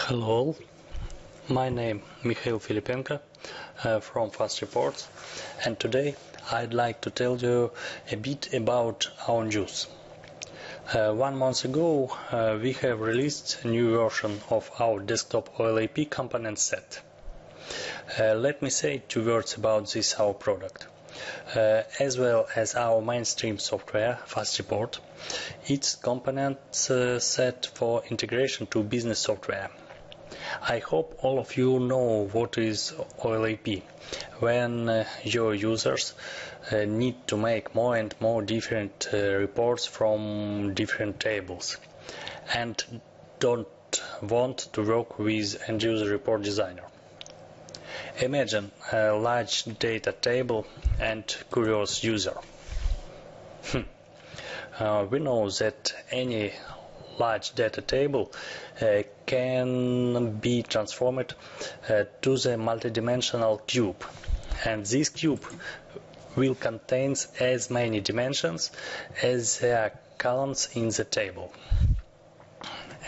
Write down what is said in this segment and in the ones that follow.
Hello, my name is Philippenko from FastReport, and today I'd like to tell you a bit about our news. 1 month ago we have released a new version of our desktop OLAP component set. Let me say 2 words about this our product. As well as our mainstream software, FastReport, its component set for integration to business software. I hope all of you know what is OLAP. When your users need to make more and more different reports from different tables and don't want to work with end-user report designer. Imagine a large data table and curious user. We know that any large data table can be transformed to the multidimensional cube, and this cube will contain as many dimensions as there are columns in the table,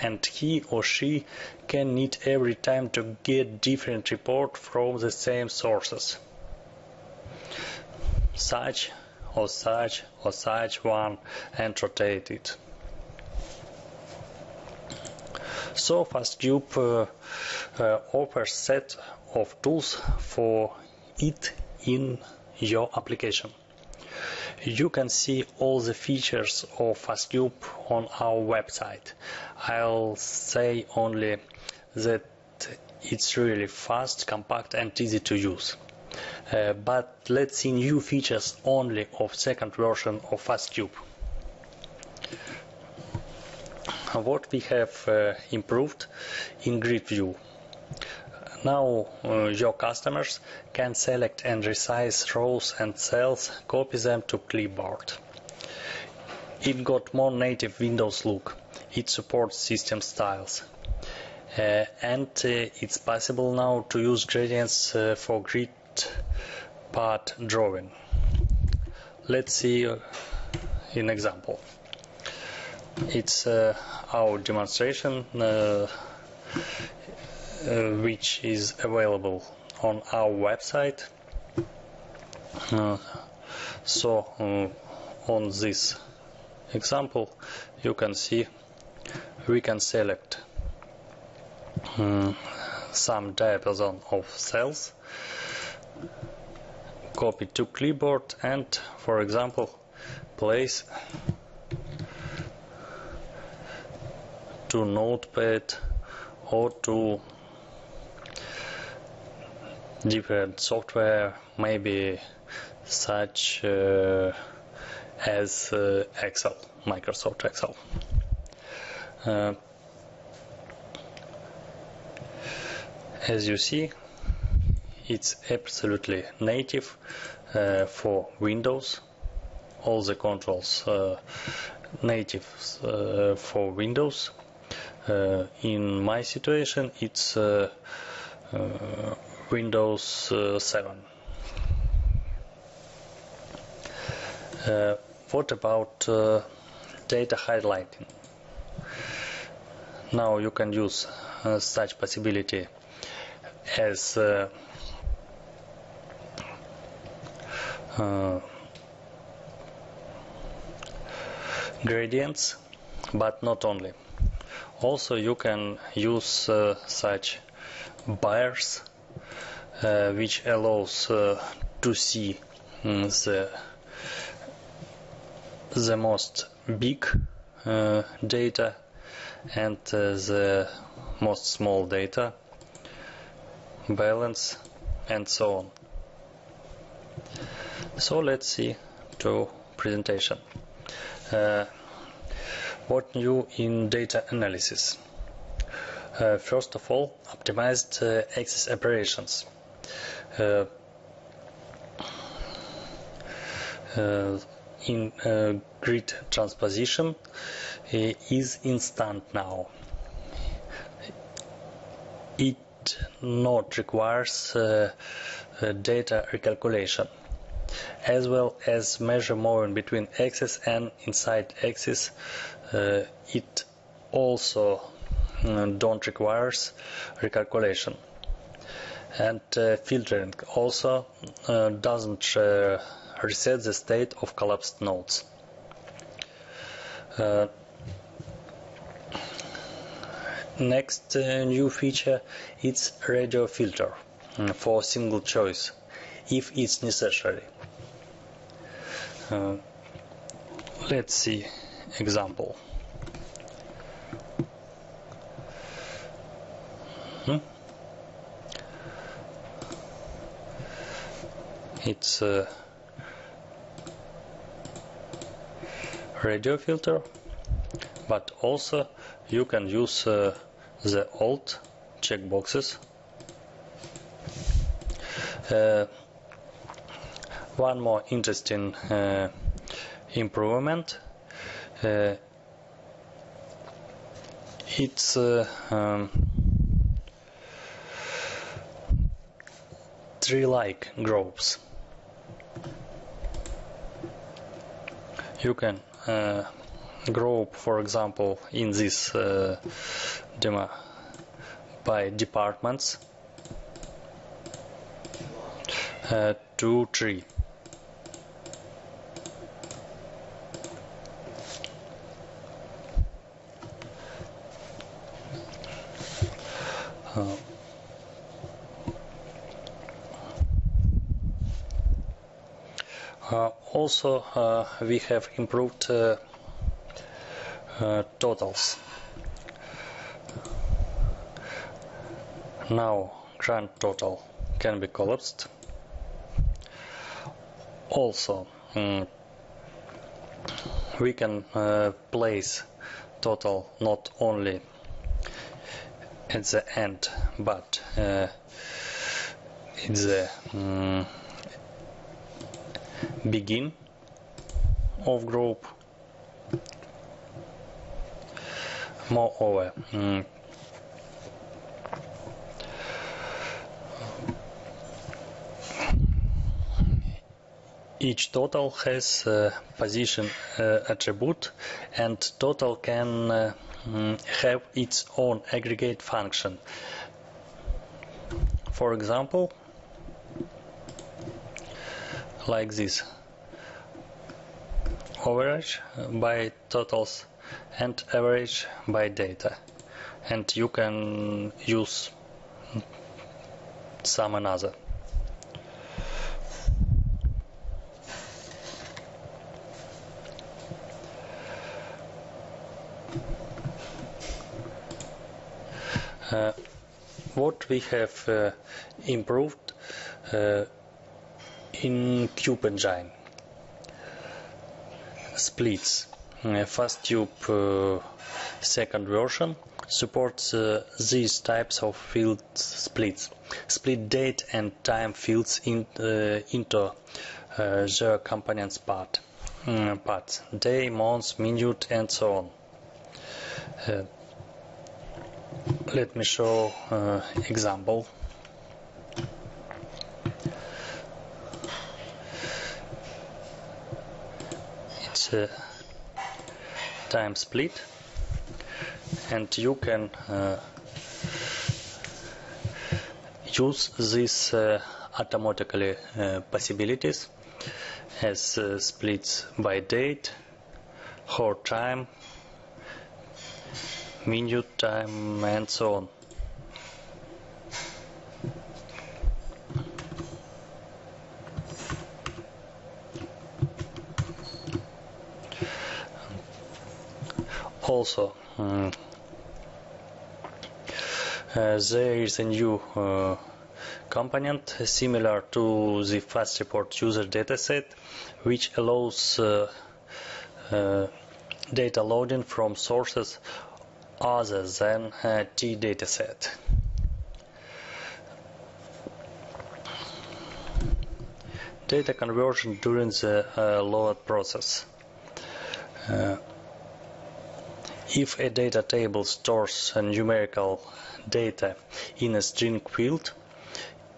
and he or she can need every time to get different report from the same sources, such or such or such one, and rotate it. So FastCube offers a set of tools for it in your application. You can see all the features of FastCube on our website. I'll say only that it's really fast, compact and easy to use. But let's see new features only of second version of FastCube. What we have improved in grid view. Now your customers can select and resize rows and cells, copy them to clipboard. It got more native Windows look. It supports system styles. And it's possible now to use gradients for grid path drawing. Let's see an example. It's our demonstration which is available on our website. On this example you can see we can select some diapason of cells, copy to clipboard and, for example, place to notepad or to different software, maybe such as Excel, Microsoft Excel. As you see, it's absolutely native for Windows. All the controls native for Windows. In my situation, it's Windows 7. What about data highlighting? Now you can use such possibility as gradients, but not only. Also you can use such bars which allows to see the most big data and the most small data, balance and so on. So let's see to presentation. What new in data analysis? First of all, optimized access operations. In grid transposition is instant now. It not requires data recalculation, as well as measure movement between axis and inside axis. It also don't require recalculation. And filtering also doesn't reset the state of collapsed nodes. Next new feature is radio filter for single choice if it's necessary. Let's see example. It's a radio filter, but also you can use the old checkboxes. One more interesting improvement, it's tree-like groups. You can group, for example, in this demo by departments, 2, 3. Also, we have improved totals. Now grand total can be collapsed. Also, we can place total not only at the end, but at the begin of group. Moreover, each total has a position attribute, and total can have its own aggregate function. For example, like this: average by totals and average by data, and you can use some another. What we have improved in Cube engine: splits. FastCube second version supports these types of field splits. Split date and time fields into their components parts: day, month, minute, and so on. Let me show example. It's a time split, and you can use these automatically possibilities as splits by date, whole time, minute time, and so on. Also, there is a new component similar to the FastReport user dataset, which allows data loading from sources other than T dataset. Data conversion during the load process. If a data table stores numerical data in a string field,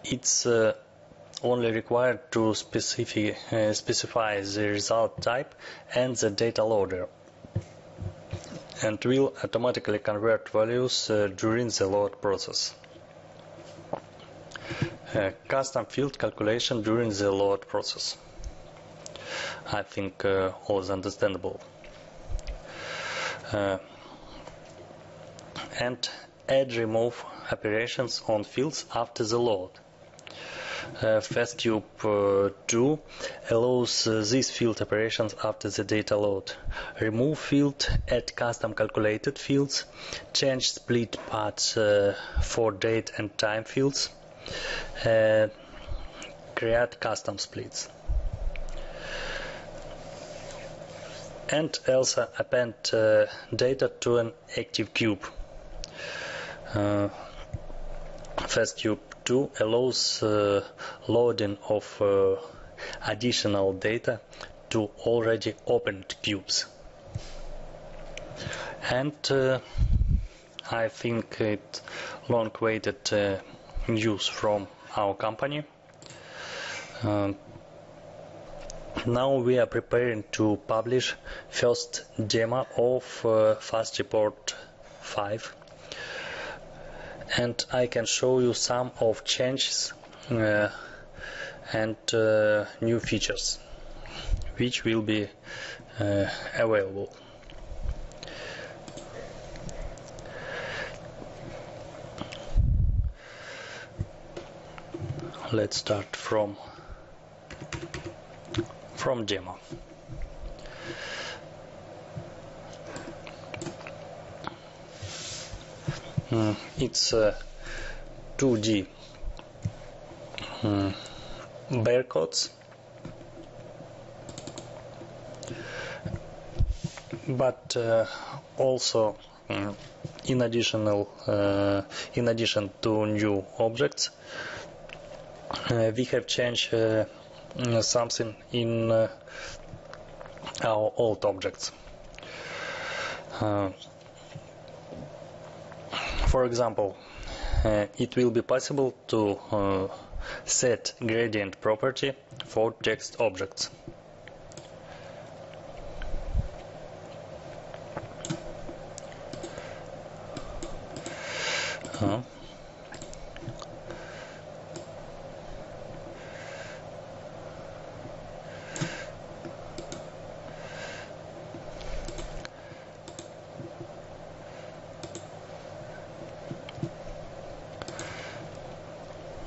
it's only required to specify the result type and the data loader. and will automatically convert values during the load process. Custom field calculation during the load process. I think all is understandable. And add remove operations on fields after the load. FastCube 2 allows these field operations after the data load. Remove field, add custom calculated fields, change split paths for date and time fields, create custom splits. And also append data to an active cube. FastCube 2 allows loading of additional data to already opened cubes. And I think it's long-awaited news from our company. Now we are preparing to publish first demo of FastReport 5. And I can show you some of changes and new features which will be available. Let's start from demo. It's 2D barcodes, but also in addition to new objects, we have changed something in our old objects. For example, it will be possible to set gradient property for text objects.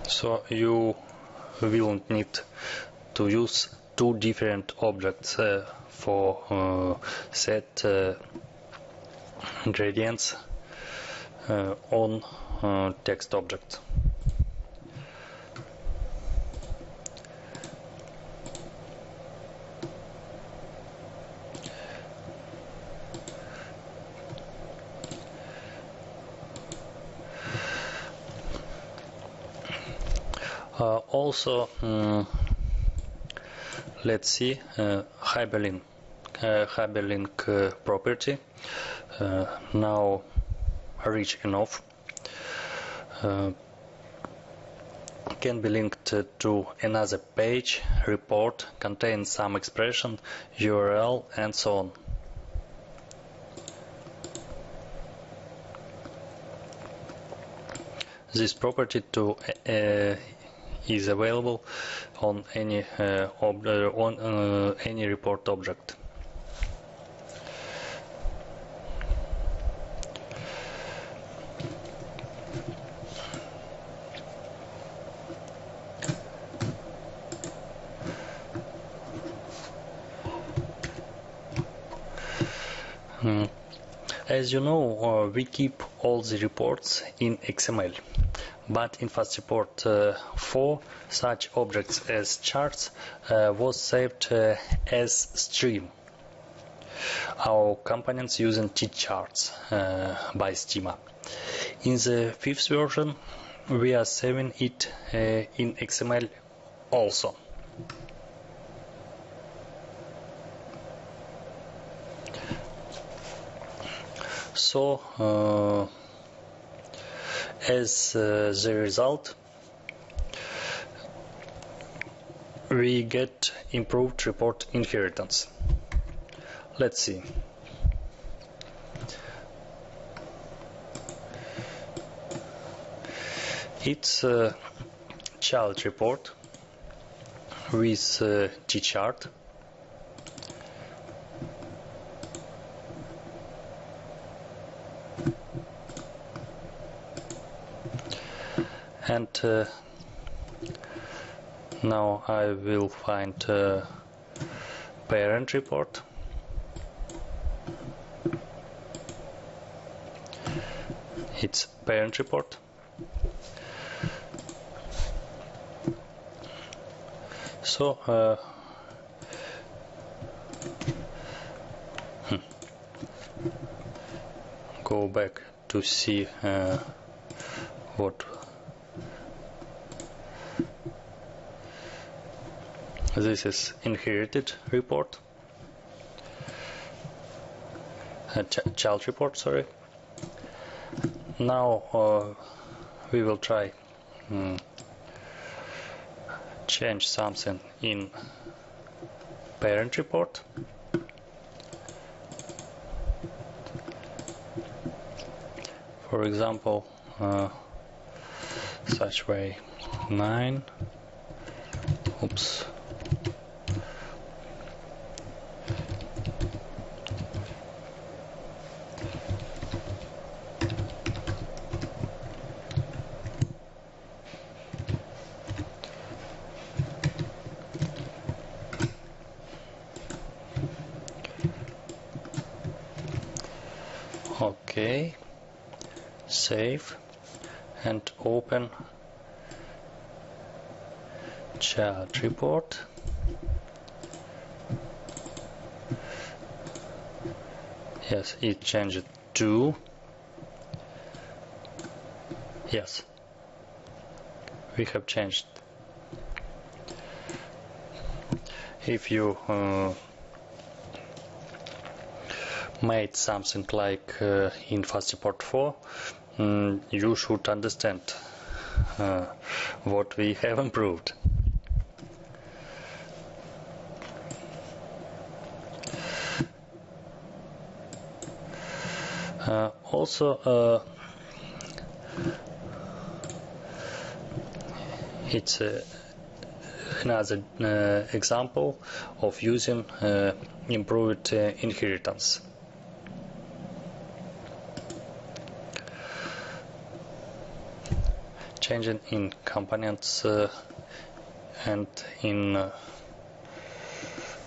So you will need to use two different objects for set gradients on text object. Also, let's see hyperlink property now rich enough can be linked to another page, report, contains some expression, URL, and so on. This property is available on any any report object. As you know, we keep all the reports in XML. But in FastReport 4, such objects as charts was saved as stream. Our components using T-charts by Schema. In the 5th version, we are saving it in XML also. So, as the result, we get improved report inheritance. Let's see. It's a child report with T-chart. And now I will find parent report. It's parent report. So go back to see what this is. Inherited report, child report, sorry. Now we will try change something in parent report. For example, such way 9. Oops. Okay, save and open child report. Yes, it changed to, yes, we have changed. If you made something like in FastReport 4, you should understand what we have improved. Also, it's another example of using improved inheritance. Changing in components and in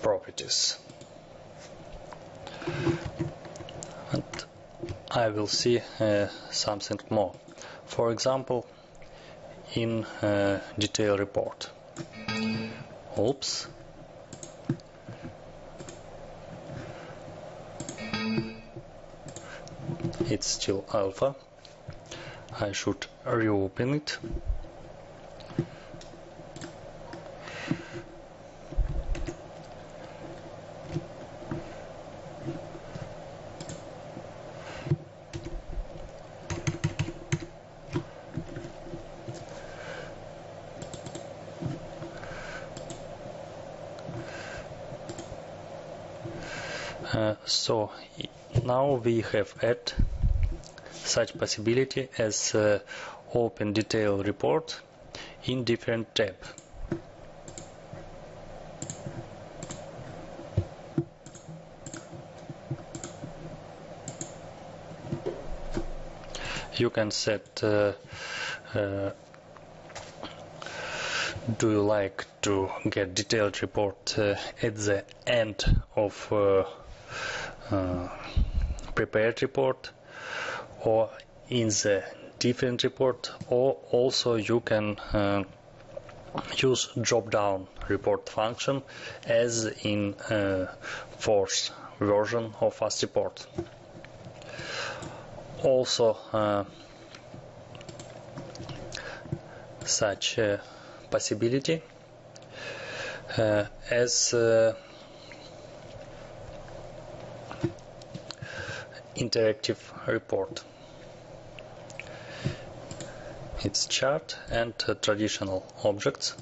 properties. And I will see something more. For example, in detail report. Oops. It's still alpha. I should reopen it. So now we have added such possibility as open detail report in different tab. You can set do you like to get detailed report at the end of prepared report, or in the different report, or also you can use drop-down report function as in fourth version of FastReport. Also such a possibility as interactive report. It's chart and traditional objects.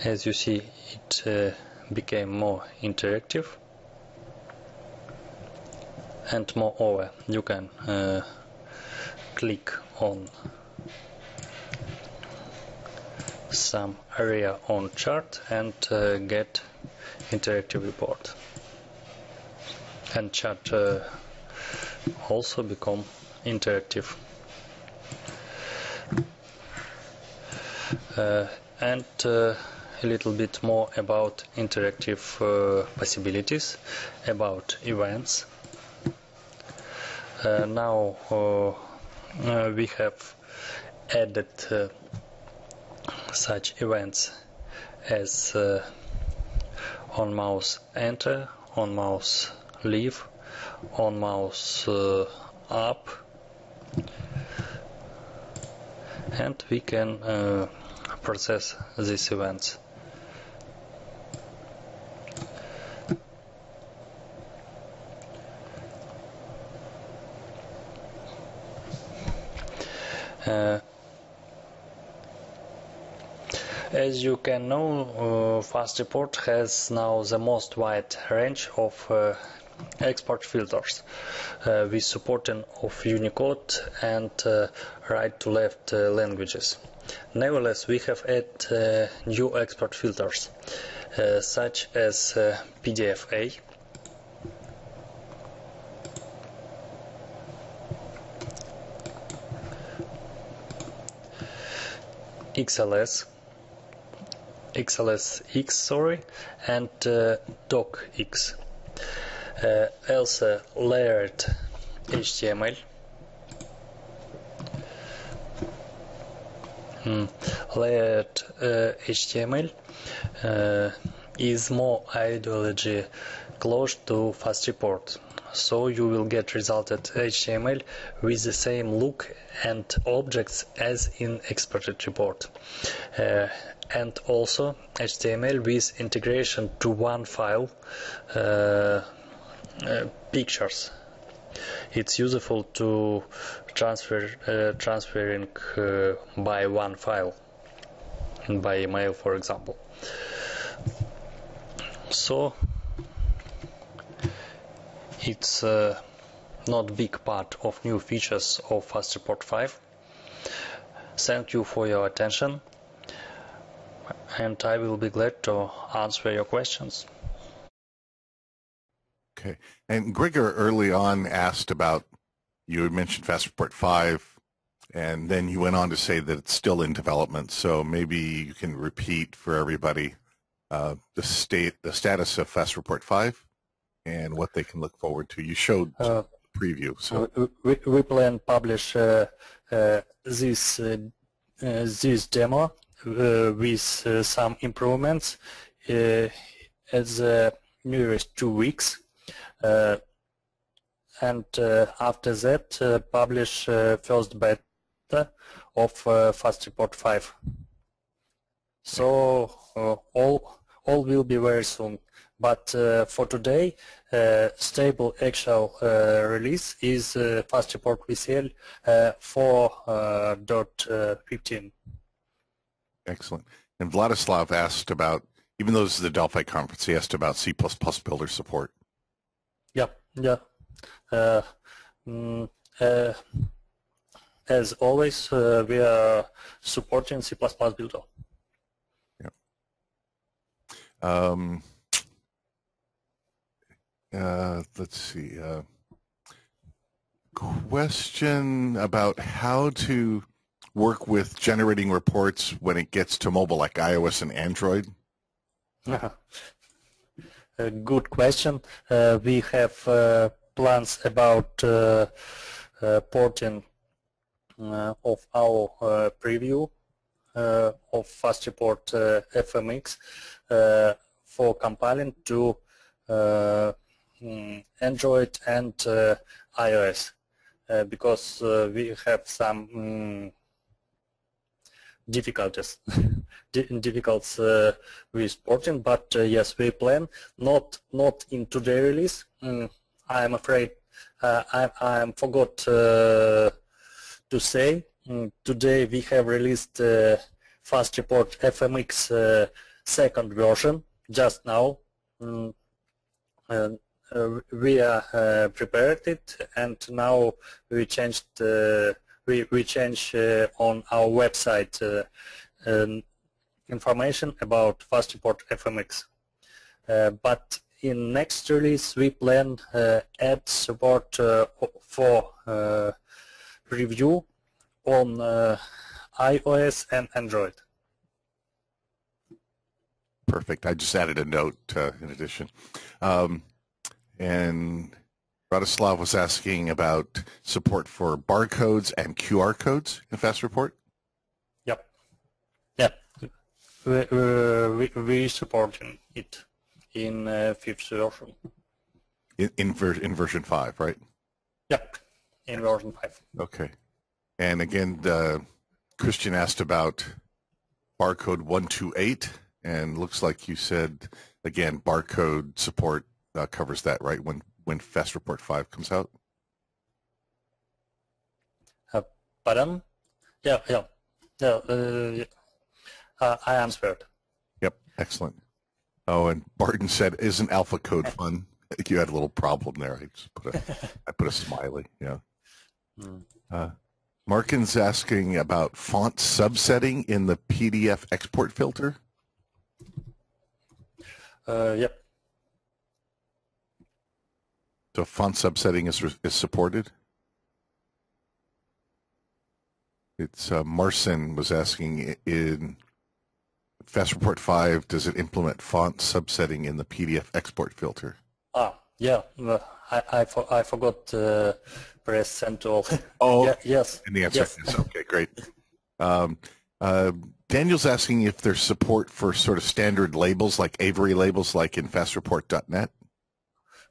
As you see, it became more interactive, and moreover you can click on some area on chart and get interactive report, and chart also become interactive. And a little bit more about interactive possibilities, about events. Now we have added such events as on mouse enter, on mouse leave, on mouse up, and we can process these events. As you can know, FastReport has now the most wide range of export filters with supporting of Unicode and right-to-left languages. Nevertheless, we have added new export filters such as PDF-A, XLSX, and DocX. Also layered HTML, HTML is more ideology close to FastReport, so you will get resulted HTML with the same look and objects as in exported report, and also HTML with integration to one file, pictures. It's useful to transferring by one file, by email, for example. So it's not big part of new features of FastReport 5. Thank you for your attention, and I will be glad to answer your questions. Okay, and Gregor early on asked about, you had mentioned FastReport 5, and then you went on to say that it's still in development, so maybe you can repeat for everybody the status of FastReport 5 and what they can look forward to. You showed the preview. So we plan publish this demo with some improvements as nearest 2 weeks. And after that publish first beta of FastReport 5. So all will be very soon. But for today, stable actual release is FastReport VCL 4.15. Excellent. And Vladislav asked about, even though this is the Delphi conference, he asked about C++ builder support. Yeah. As always, we are supporting C++ builder. Let's see. Question about how to work with generating reports when it gets to mobile, like iOS and Android. A good question. We have plans about porting of our preview of FastReport FMX for compiling to Android and iOS, because we have some difficulties with porting, but yes, we plan not in today release. I'm afraid I forgot to say today we have released FastReport FMX second version just now. We are prepared it, and now we changed we change on our website information about FastReport FMX. But in next release we plan add support for review on iOS and Android. Perfect. I just added a note in addition. And Radislav was asking about support for barcodes and QR codes in FastReport. Yep. Yeah. We support it in fifth version. In version 5, right? Yep. In version 5. Okay. And again, Christian asked about barcode 128, and looks like you said, again, barcode support covers that, right, when FastReport 5 comes out? Pardon? Yeah. I answered. Yep, excellent. Oh, and Barton said, "Isn't alpha code fun?" I think you had a little problem there. I just put a smiley. Yeah. Markin's asking about font subsetting in the PDF export filter. Yep. So font subsetting is supported. It's Marcin was asking, in FastReport 5, does it implement font subsetting in the PDF export filter? Yeah. I forgot press send to all. Oh, yeah, yes. And the answer yes. is okay, great. Daniel's asking if there's support for sort of standard labels like Avery labels, like in FastReport.net.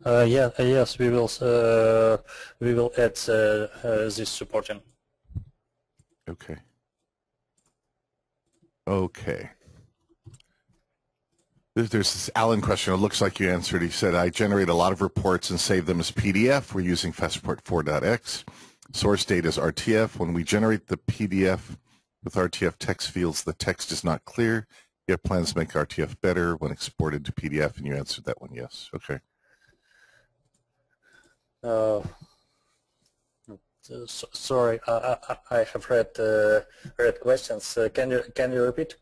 Yes, we will add this supporting. Okay. Okay. There's this Alan question. It looks like you answered. He said, I generate a lot of reports and save them as PDF. We're using FastReport 4.x. Source data is RTF. When we generate the PDF with RTF text fields, the text is not clear. You have plans to make RTF better when exported to PDF, and you answered that one, yes. Okay. Sorry, I have read questions. Can you repeat?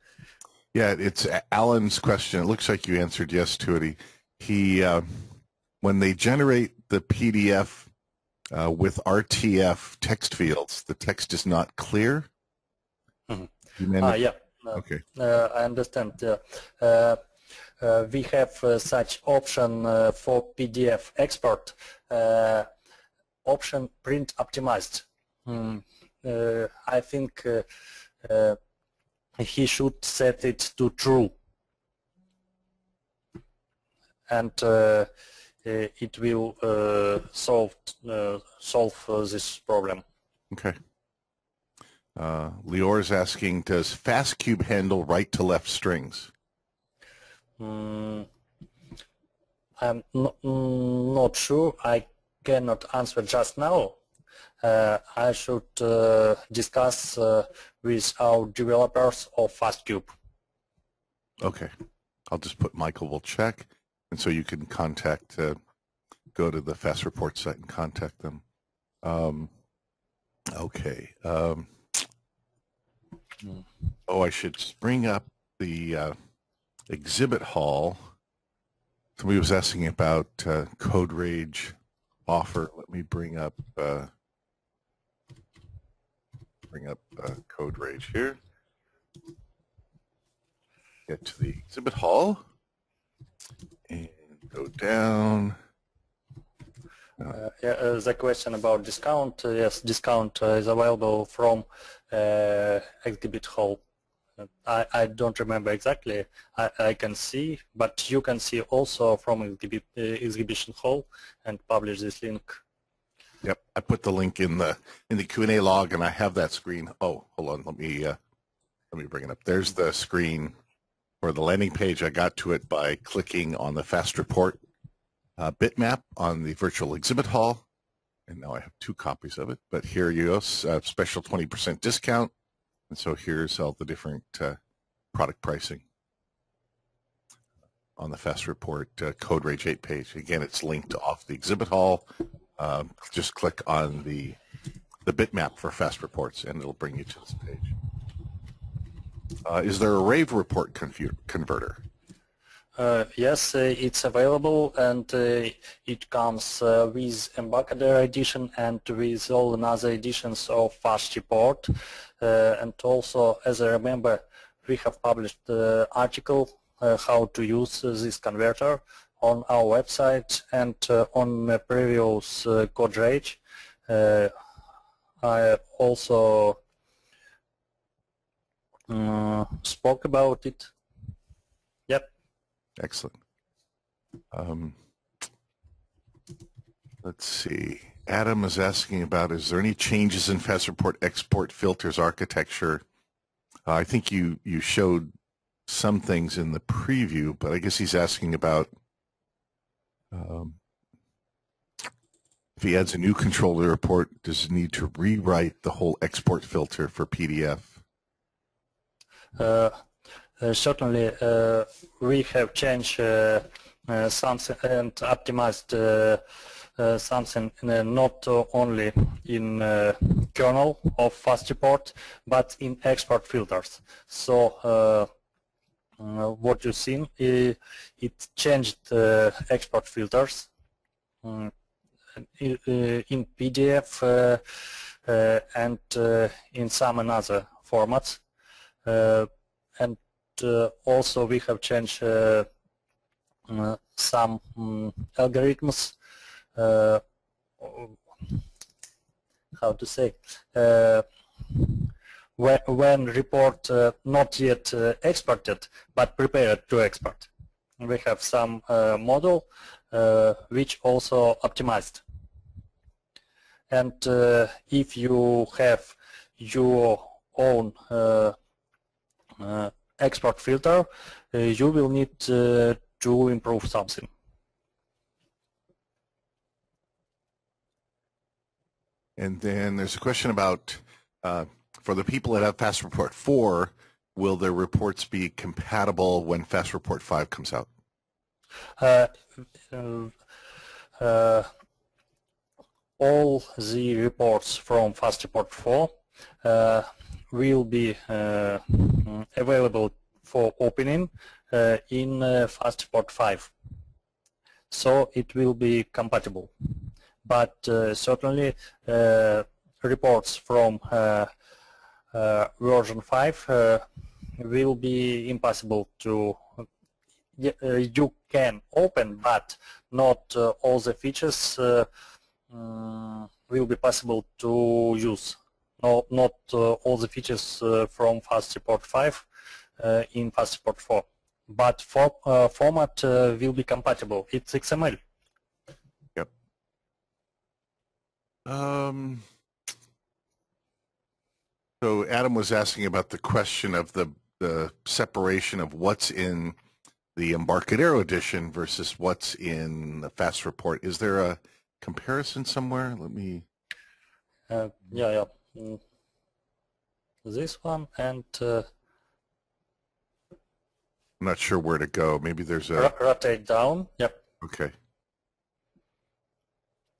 Yeah, it's Alan's question. It looks like you answered yes to it. He when they generate the PDF with RTF text fields, the text is not clear. Mm-hmm. Yeah. Okay. I understand. We have such option for PDF export. Option print optimized. I think he should set it to true, and it will solve this problem. Okay. Lior is asking, does FastCube handle right-to-left strings? I'm not sure. I cannot answer just now. I should discuss with our developers of FastCube. Okay. I'll just put Michael will check, and so you can contact, go to the FastReport site and contact them. Okay. Oh, I should bring up the exhibit hall. Somebody was asking about Code Rage offer. Let me bring up Code Rage here. Get to the exhibit hall and go down. The question about discount, yes, discount is available from exhibit hall. I don't remember exactly. I can see, but you can see also from exhibition hall and publish this link. Yep, I put the link in the Q&A log, and I have that screen. Oh, hold on, let me bring it up. There's the screen for the landing page. I got to it by clicking on the FastReport bitmap on the virtual exhibit hall, and now I have 2 copies of it. But here you go, special 20% discount, and so here's all the different product pricing on the FastReport Code Rage 8 page. Again, it's linked off the exhibit hall. Just click on the the bitmap for fast reports, and it'll bring you to this page. Is there a rave report converter? Yes, it's available, and it comes with Embarcadero edition and with all another editions of FastReport. And also, as I remember, we have published the article how to use this converter on our website, and on the previous code rage. I also spoke about it. Yep. Excellent. Let's see. Adam is asking about, is there any changes in FastReport export filters architecture? I think you showed some things in the preview, but I guess he's asking about if he adds a new controller report, does he need to rewrite the whole export filter for PDF? Certainly, we have changed something and optimized something not only in kernel of FastReport, but in export filters. So what you see, it changed export filters in PDF and in some another formats. And also we have changed some algorithms, how to say, when report not yet exported but prepared to export. We have some model which also optimized. And if you have your own export filter, you will need to improve something. And then there's a question about, for the people that have FastReport 4, will their reports be compatible when FastReport 5 comes out? All the reports from FastReport 4 will be available for opening in FastReport 5. So it will be compatible. But certainly reports from version 5 will be impossible to, you can open, but not all the features will be possible to use. No, not all the features from FastReport 5 in FastReport 4. But format will be compatible. It's XML. Yep. So Adam was asking about the question of the separation of what's in the Embarcadero edition versus what's in the FastReport. Is there a comparison somewhere? Let me. Yeah. This one, and I'm not sure where to go. Maybe there's a rotate down. Yep. Okay.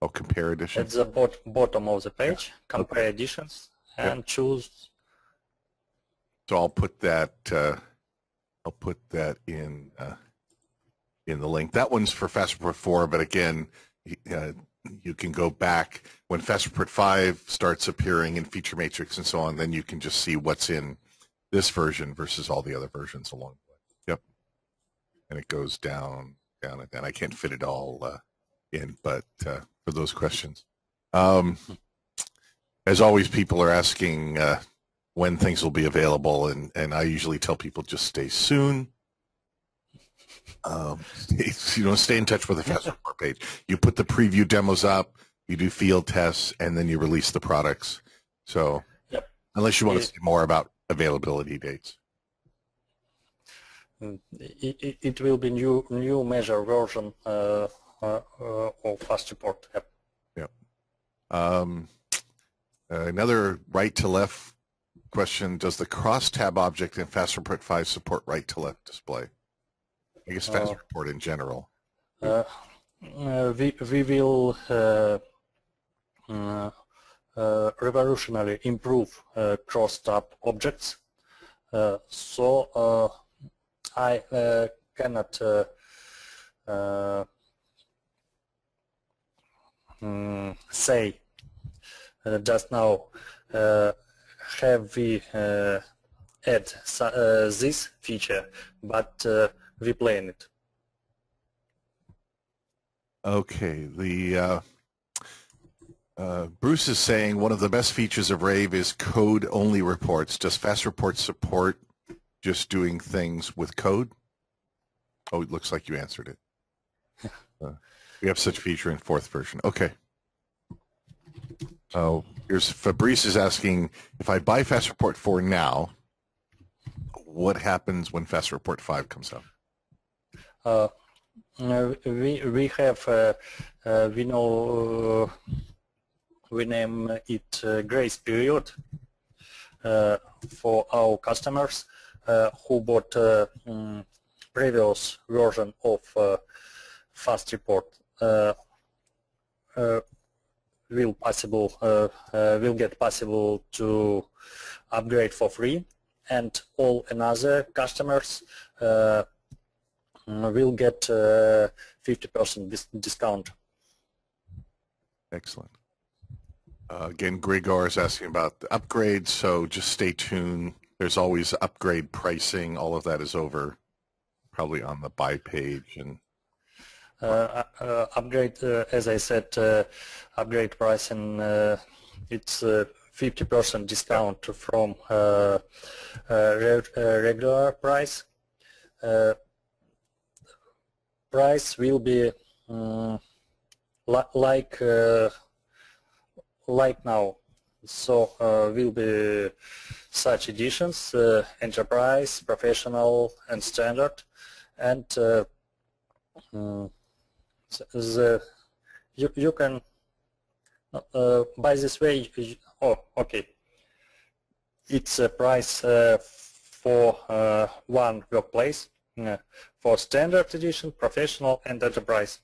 Oh, compare edition. At the bottom of the page, compare okay. editions, and choose. So I'll put that. I'll put that in the link. That one's for FastReport 4, but again, you can go back when FastReport 5 starts appearing in feature matrix and so on. Then you can just see what's in this version versus all the other versions along the way. Yep. And it goes down, and I can't fit it all in, but for those questions, as always, people are asking when things will be available, and I usually tell people just stay soon. Stay in touch with the FastReport page. You put the preview demos up, you do field tests, and then you release the products. So, yep. Unless you want to say more about availability dates, it will be new measure version of FastReport. Yep. Yep. Another right to left question: does the crosstab object in FastReport 5 support right to left display? I guess FastReport in general. We will revolutionarily improve cross-tab objects. So I cannot say just now have we add this feature, but we plan it. Okay, Bruce is saying one of the best features of Rave is code-only reports. Does FastReport support just doing things with code? Oh, it looks like you answered it. We have such feature in 4th version. Okay. Oh, here's Fabrice is asking, if I buy FastReport 4 now, what happens when FastReport 5 comes out? We have we name it grace period for our customers who bought previous version of FastReport. Will get possible to upgrade for free, and all another customers will get 50% discount. Excellent. Again, Grigor is asking about the upgrades, so just stay tuned. There's always upgrade pricing. All of that is over, probably on the buy page. And upgrade, as I said, upgrade pricing, it's 50% discount from regular price. Price will be like now, so will be such editions: enterprise, professional, and standard. And you can by this way. Oh, okay. It's a price for one workplace for standard edition, professional, and enterprise.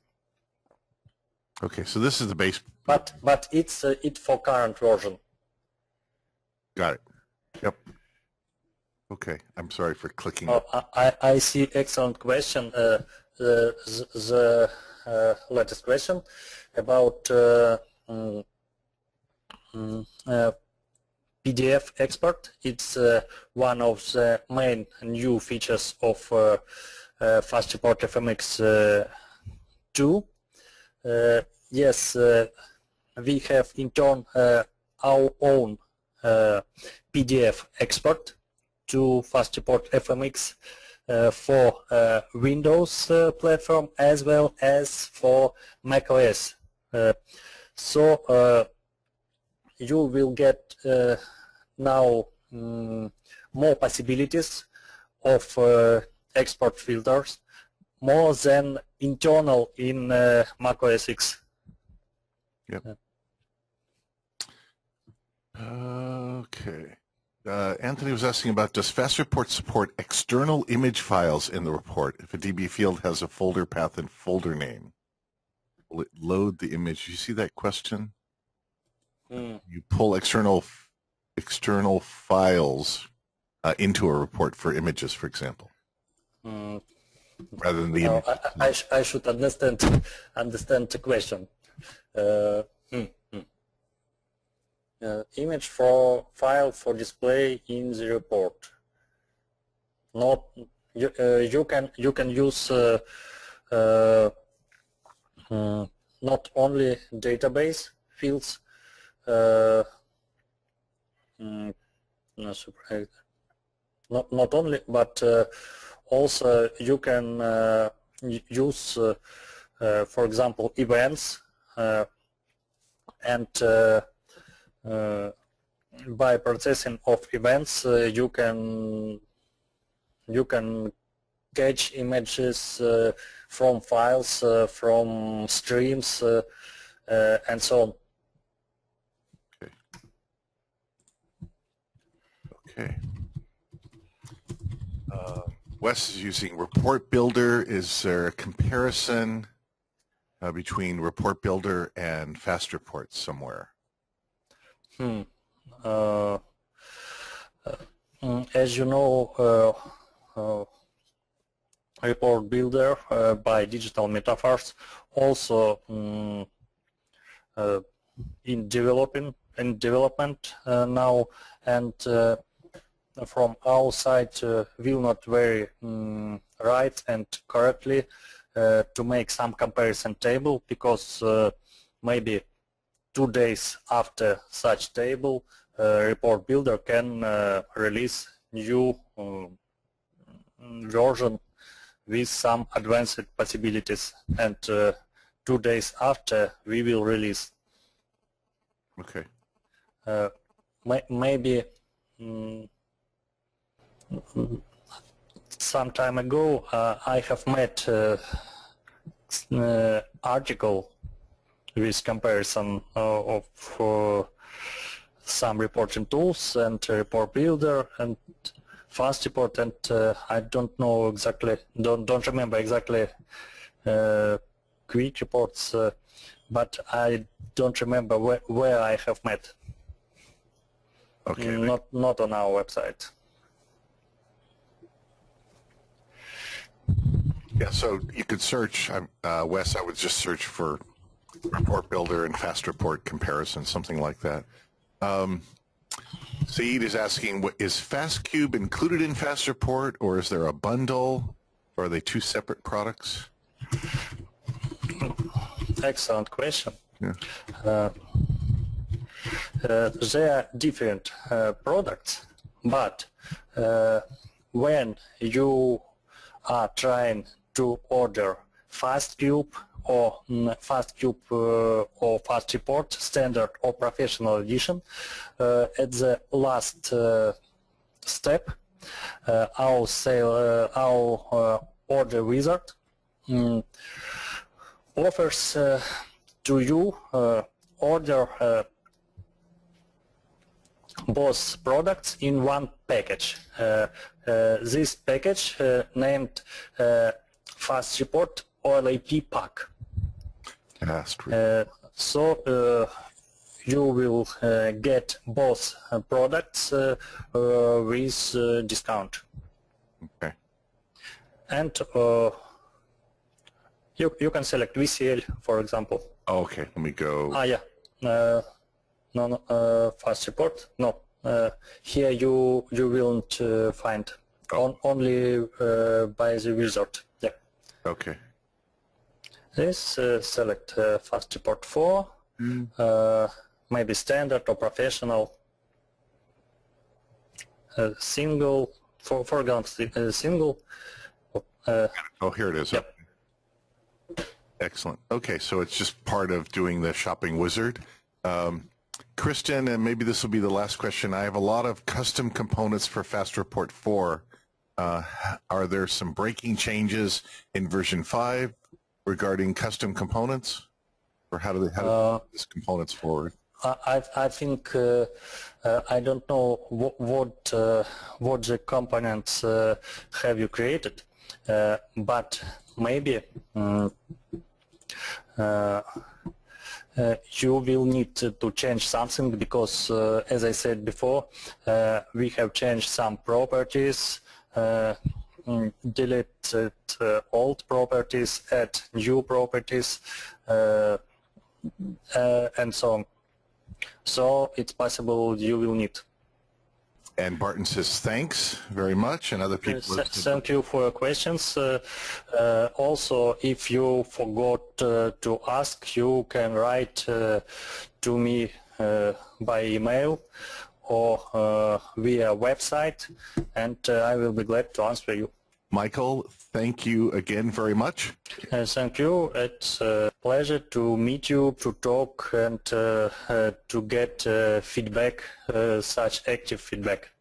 Okay, so this is the base. But it's it for current version. Got it. Yep. Okay, I'm sorry for clicking. Oh, I see. Excellent question. The latest question about PDF export. It's one of the main new features of FastReport FMX 2. Yes, we have in turn our own PDF export to FastReport FMX for Windows platform as well as for macOS. So you will get now more possibilities of export filters, more than internal in macOS X. Yep. Okay. Anthony was asking about, does FastReport support external image files in the report? If a DB field has a folder path and folder name, will it load the image? You see that question? You pull external files into a report for images, for example, rather than the image. I should understand the question. Image for file for display in the report. Not you can use not only database fields. Not only, but also you can use, for example, events, and by processing of events, you can catch images from files, from streams, and so on. Okay. Wes is using Report Builder. Is there a comparison between Report Builder and FastReport somewhere? as you know, report builder by digital metaphors also in development now, and from our side will not very right and correctly to make some comparison table, because maybe 2 days after such table report builder can release new version with some advanced possibilities, and 2 days after we will release. Okay. Maybe some time ago I have met article with comparison of some reporting tools and report builder and FastReport, and I don't know exactly, don't remember exactly quick reports, but I don't remember where I have met. Okay. Not on our website. Yeah, so you could search, Wes, I would just search for report builder and FastReport comparison, something like that. Saeed is asking, is FastCube included in FastReport, or is there a bundle, or are they two separate products? Excellent question. Yeah. They are different products, but when you are trying to order FastCube or FastCube or FastReport standard or professional edition, at the last step, our order wizard offers to you order both products in one package. This package named FastReport OLAP pack. So you will get both products with discount. Okay. And you can select VCL, for example. Oh, okay, let me go. Yeah. No, FastReport. No. Here you won't find. Only by the wizard. Yeah. Okay. This select FastReport 4, maybe standard or professional, single, for example, single. Oh, here it is. Yep. Excellent. Okay, so it's just part of doing the shopping wizard. Kristen, and maybe this will be the last question. I have a lot of custom components for FastReport 4. Are there some breaking changes in version 5 regarding custom components, or how do these components forward? I think I don't know what the components have you created, but maybe you will need to change something, because as I said before, we have changed some properties, deleted old properties, add new properties, and so on. So it's possible you will need. And Barton says thanks very much, and other people. Thank you for your questions. Also, if you forgot to ask, you can write to me by email or via website, and I will be glad to answer you. Michael, thank you again very much. Thank you. It's a pleasure to meet you, to talk, and to get feedback, such active feedback.